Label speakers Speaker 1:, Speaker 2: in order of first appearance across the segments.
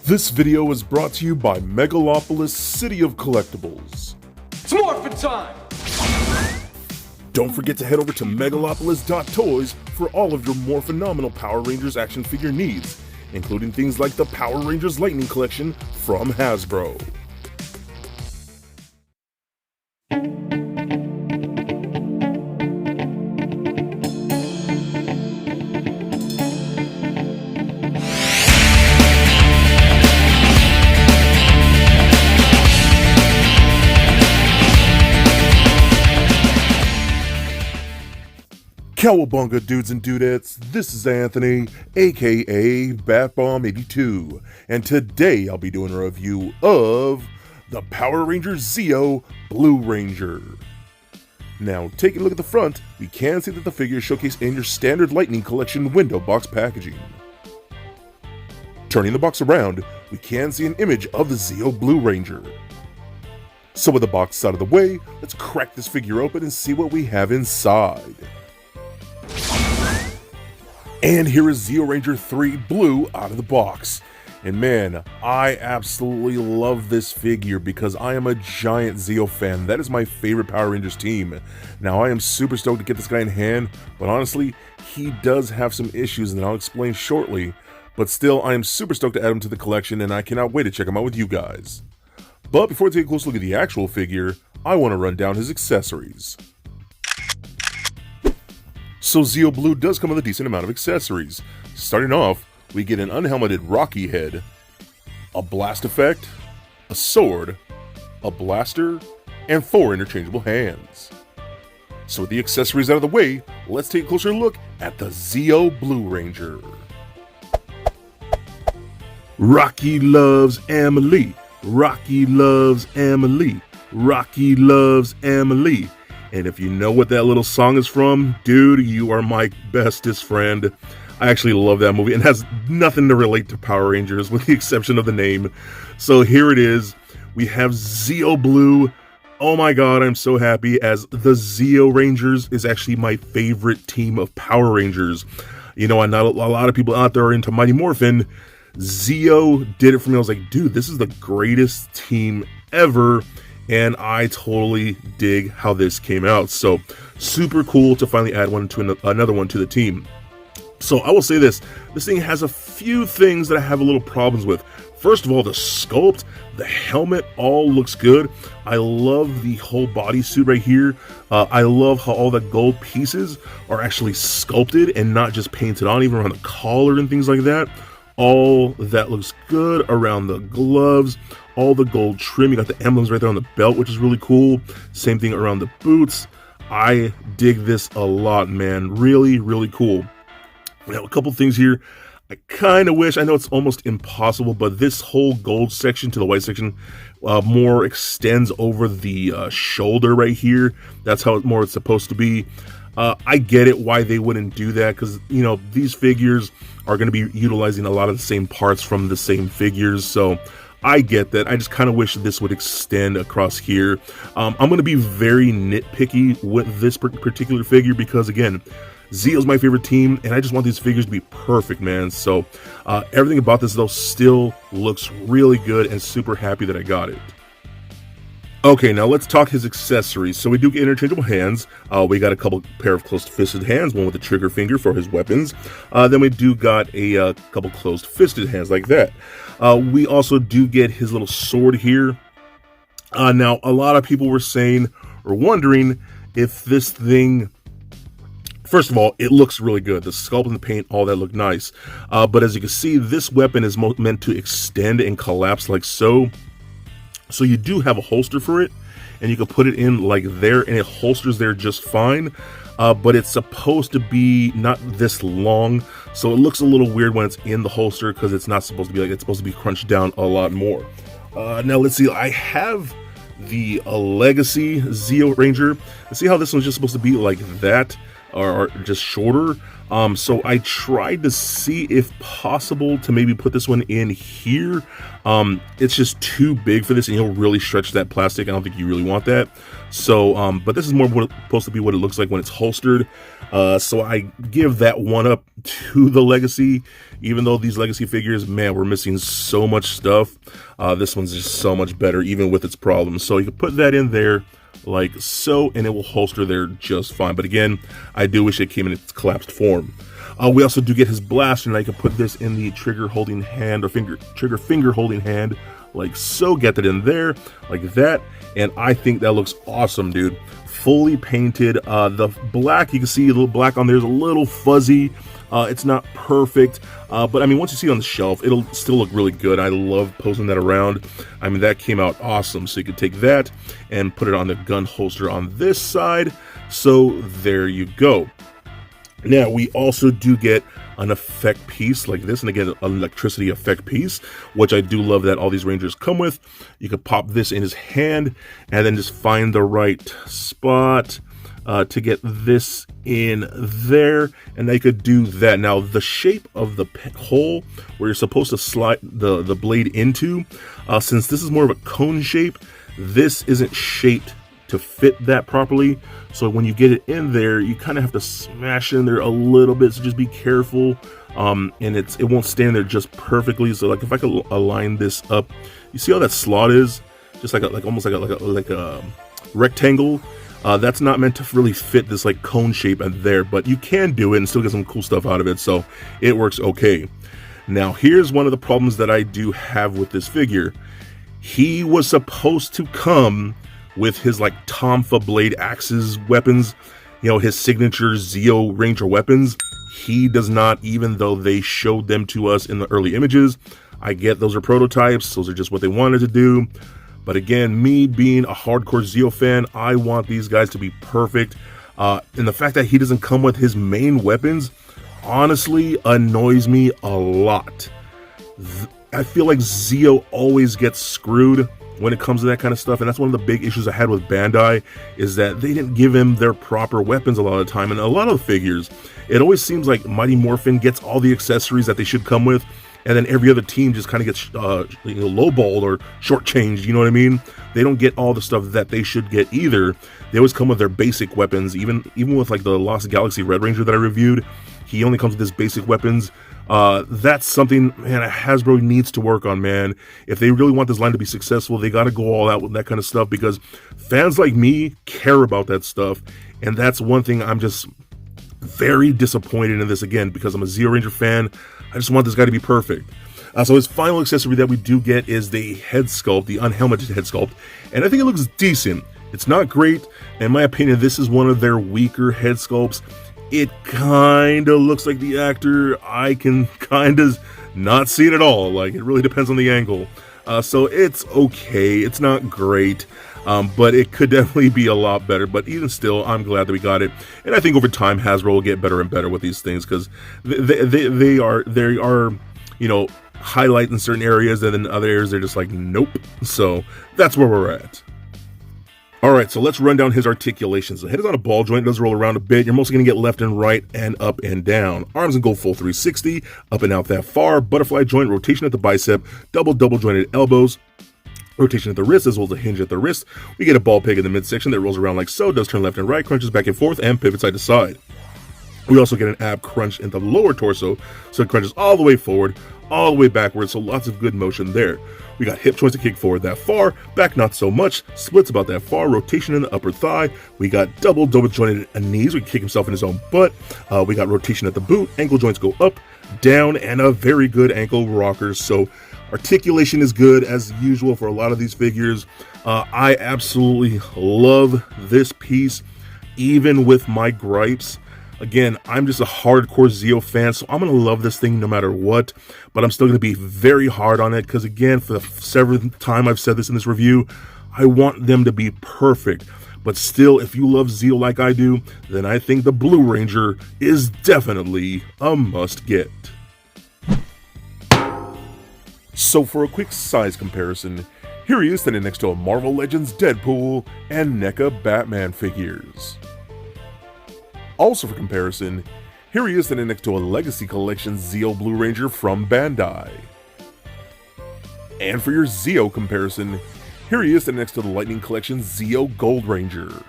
Speaker 1: This video is brought to you by Megalopolis City of Collectibles.
Speaker 2: It's morphin' time!
Speaker 1: Don't forget to head over to megalopolis.toys for all of your more phenomenal Power Rangers action figure needs, including things like the Power Rangers Lightning Collection from Hasbro. Cowabunga dudes and dudettes, this is Anthony, aka BatBomb82, and today I'll be doing a review of the Power Rangers Zeo Blue Ranger. Now, taking a look at the front, we can see that the figure is showcased in your standard Lightning Collection window box packaging. Turning the box around, we can see an image of the Zeo Blue Ranger. So with the box out of the way, let's crack this figure open and see what we have inside. And here is Zeo Ranger 3 Blue out of the box. And man, I absolutely love this figure because I am a giant Zeo fan. That is my favorite Power Rangers team. Now I am super stoked to get this guy in hand, but honestly, he does have some issues and I'll explain shortly. But still, I am super stoked to add him to the collection and I cannot wait to check him out with you guys. But before we take a close look at the actual figure, I want to run down his accessories. So Zeo Blue does come with a decent amount of accessories. Starting off, we get an unhelmeted Rocky head, a blast effect, a sword, a blaster, and 4 interchangeable hands. So with the accessories out of the way, let's take a closer look at the Zeo Blue Ranger. Rocky loves Emily. Rocky loves Emily. Rocky loves Emily. And if you know what that little song is from, dude, you are my bestest friend. I actually love that movie and it has nothing to relate to Power Rangers with the exception of the name. So here it is. We have Zeo Blue. Oh my god, I'm so happy as the Zeo Rangers is actually my favorite team of Power Rangers. You know, not a lot of people out there are into Mighty Morphin. Zeo did it for me. I was like, dude, this is the greatest team ever. And I totally dig how this came out. So super cool to finally add one to another one to the team. So I will say this thing has a few things that I have a little problems with. First of all, the sculpt, the helmet all looks good. I love the whole bodysuit right here. I love how all the gold pieces are actually sculpted and not just painted on, even around the collar and things like that. All that looks good around the gloves, all the gold trim. You got the emblems right there on the belt, which is really cool. Same thing around the boots. I dig this a lot, man. Really, really cool. Now, a couple things here. I kind of wish, I know it's almost impossible, but this whole gold section to the white section more extends over the shoulder right here. That's how it's supposed to be. I get it why they wouldn't do that because, you know, these figures are going to be utilizing a lot of the same parts from the same figures. So I get that. I just kind of wish this would extend across here. I'm going to be very nitpicky with this particular figure because, again, Zeo's my favorite team, and I just want these figures to be perfect, man. So everything about this, though, still looks really good and super happy that I got it. Okay, now let's talk his accessories. So we do get interchangeable hands. We got a couple pair of closed-fisted hands, one with a trigger finger for his weapons. Then we do got a couple closed-fisted hands like that. We also do get his little sword here. Now, a lot of people were saying or wondering if this thing... First of all, it looks really good. The sculpt and the paint, all that look nice. But as you can see, this weapon is meant to extend and collapse like so. So you do have a holster for it, and you can put it in like there, and it holsters there just fine. But it's supposed to be not this long, so it looks a little weird when it's in the holster because it's not supposed to be like it's supposed to be crunched down a lot more. Now let's see. I have the Legacy Zeo Ranger. Let's see how this one's just supposed to be like that, or just shorter. So I tried to see if possible to maybe put this one in here. It's just too big for this and you'll really stretch that plastic. I don't think you really want that. So, but this is more supposed to be what it looks like when it's holstered. So I give that one up to the Legacy. Even though these legacy figures, man, we're missing so much stuff. This one's just so much better, even with its problems. So you can put that in there like so, and it will holster there just fine. But again, I do wish it came in its collapsed form. We also do get his blaster, and I can put this in the trigger holding hand, or trigger finger holding hand, like so. Get that in there like that, and I think that looks awesome, dude. Fully painted. The black, you can see a little black on there is a little fuzzy. It's not perfect, but I mean, once you see it on the shelf, it'll still look really good. I love posing that around. I mean, that came out awesome. So you could take that and put it on the gun holster on this side. So there you go. Now, we also do get an effect piece like this, and again, an electricity effect piece, which I do love that all these Rangers come with. You could pop this in his hand and then just find the right spot to get this in there, and they could do that. Now, the shape of the hole where you're supposed to slide the blade into, since this is more of a cone shape, this isn't shaped to fit that properly. So when you get it in there, you kind of have to smash in there a little bit, so just be careful. And it won't stand there just perfectly. So like if I could align this up, you see how that slot is just almost like a rectangle. That's not meant to really fit this like cone shape in there, but you can do it and still get some cool stuff out of it, so it works okay. Now, here's one of the problems that I do have with this figure. He was supposed to come with his like Tonfa blade axes weapons, you know, his signature Zeo Ranger weapons. He does not, even though they showed them to us in the early images. I get those are prototypes, those are just what they wanted to do. But again, me being a hardcore Zeo fan, I want these guys to be perfect. And the fact that he doesn't come with his main weapons, honestly, annoys me a lot. I feel like Zeo always gets screwed when it comes to that kind of stuff, and that's one of the big issues I had with Bandai, is that they didn't give him their proper weapons a lot of the time. And a lot of the figures, it always seems like Mighty Morphin gets all the accessories that they should come with, and then every other team just kind of gets lowballed or shortchanged, you know what I mean? They don't get all the stuff that they should get either. They always come with their basic weapons, even with like the Lost Galaxy Red Ranger that I reviewed. He only comes with his basic weapons. That's something, man, Hasbro needs to work on, man. If they really want this line to be successful, they got to go all out with that kind of stuff, because fans like me care about that stuff. And that's one thing I'm just very disappointed in this, again, because I'm a Zeo Ranger fan. I just want this guy to be perfect. So his final accessory that we do get is the head sculpt, the unhelmeted head sculpt. And I think it looks decent. It's not great. In my opinion, this is one of their weaker head sculpts. It kind of looks like the actor. I can kind of not see it at all. Like, it really depends on the angle. So it's okay. It's not great. But it could definitely be a lot better. But even still, I'm glad that we got it. And I think over time, Hasbro will get better and better with these things, because they are, you know, highlight in certain areas, and then other areas they're just like, nope. So that's where we're at. Alright, so let's run down his articulations. The head is on a ball joint, it does roll around a bit. You're mostly going to get left and right and up and down. Arms and go full 360, up and out that far. Butterfly joint, rotation at the bicep, double jointed elbows. Rotation at the wrist, as well as a hinge at the wrist. We get a ball peg in the midsection that rolls around like so, does turn left and right, crunches back and forth, and pivots side to side. We also get an ab crunch in the lower torso, so it crunches all the way forward, all the way backwards, so lots of good motion there. We got hip joints to kick forward that far, back not so much, splits about that far, rotation in the upper thigh. We got double jointed knees, we can kick himself in his own butt. We got rotation at the boot, ankle joints go up, down, and a very good ankle rocker. So articulation is good as usual for a lot of these figures. I absolutely love this piece, even with my gripes. Again, I'm just a hardcore Zeo fan, so I'm going to love this thing no matter what, but I'm still going to be very hard on it, because again, for the seventh time I've said this in this review, I want them to be perfect. But still, if you love Zeo like I do, then I think the Blue Ranger is definitely a must-get. So for a quick size comparison, here he is standing next to a Marvel Legends Deadpool and NECA Batman figures. Also for comparison, here he is standing next to a Legacy Collection Zeo Blue Ranger from Bandai. And for your Zeo comparison, here he is standing next to the Lightning Collection Zeo Gold Ranger.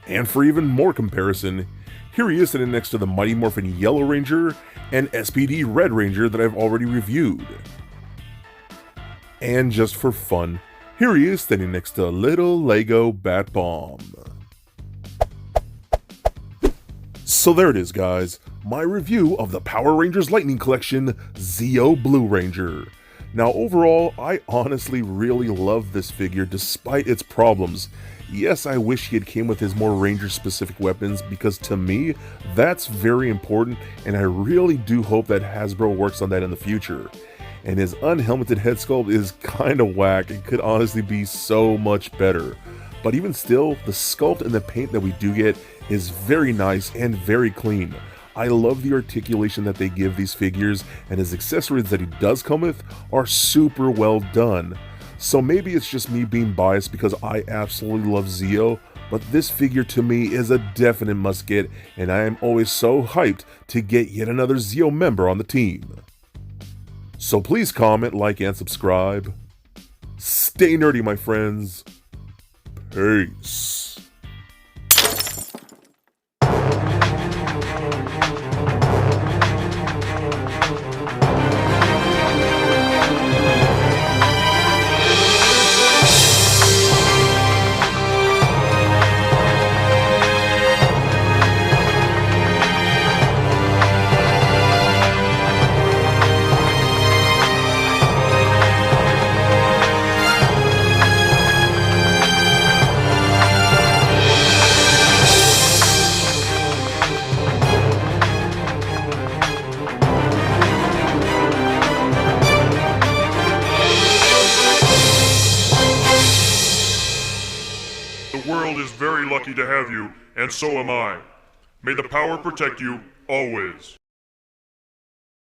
Speaker 1: And for even more comparison, Here he is sitting next to the Mighty Morphin Yellow Ranger and SPD Red Ranger that I've already reviewed. And just for fun, here he is standing next to Little Lego Bat Bomb. So there it is, guys, my review of the Power Rangers Lightning Collection Zeo Blue Ranger. Now overall, I honestly really love this figure despite its problems. Yes, I wish he had came with his more Ranger-specific weapons because to me, that's very important, and I really do hope that Hasbro works on that in the future. And his unhelmeted head sculpt is kinda whack, it could honestly be so much better. But even still, the sculpt and the paint that we do get is very nice and very clean. I love the articulation that they give these figures, and his accessories that he does come with are super well done. So maybe it's just me being biased because I absolutely love Zeo, but this figure to me is a definite must get, and I am always so hyped to get yet another Zeo member on the team. So please comment, like, and subscribe. Stay nerdy, my friends. Peace.
Speaker 2: The world is very lucky to have you, and so am I. May the power protect you, always.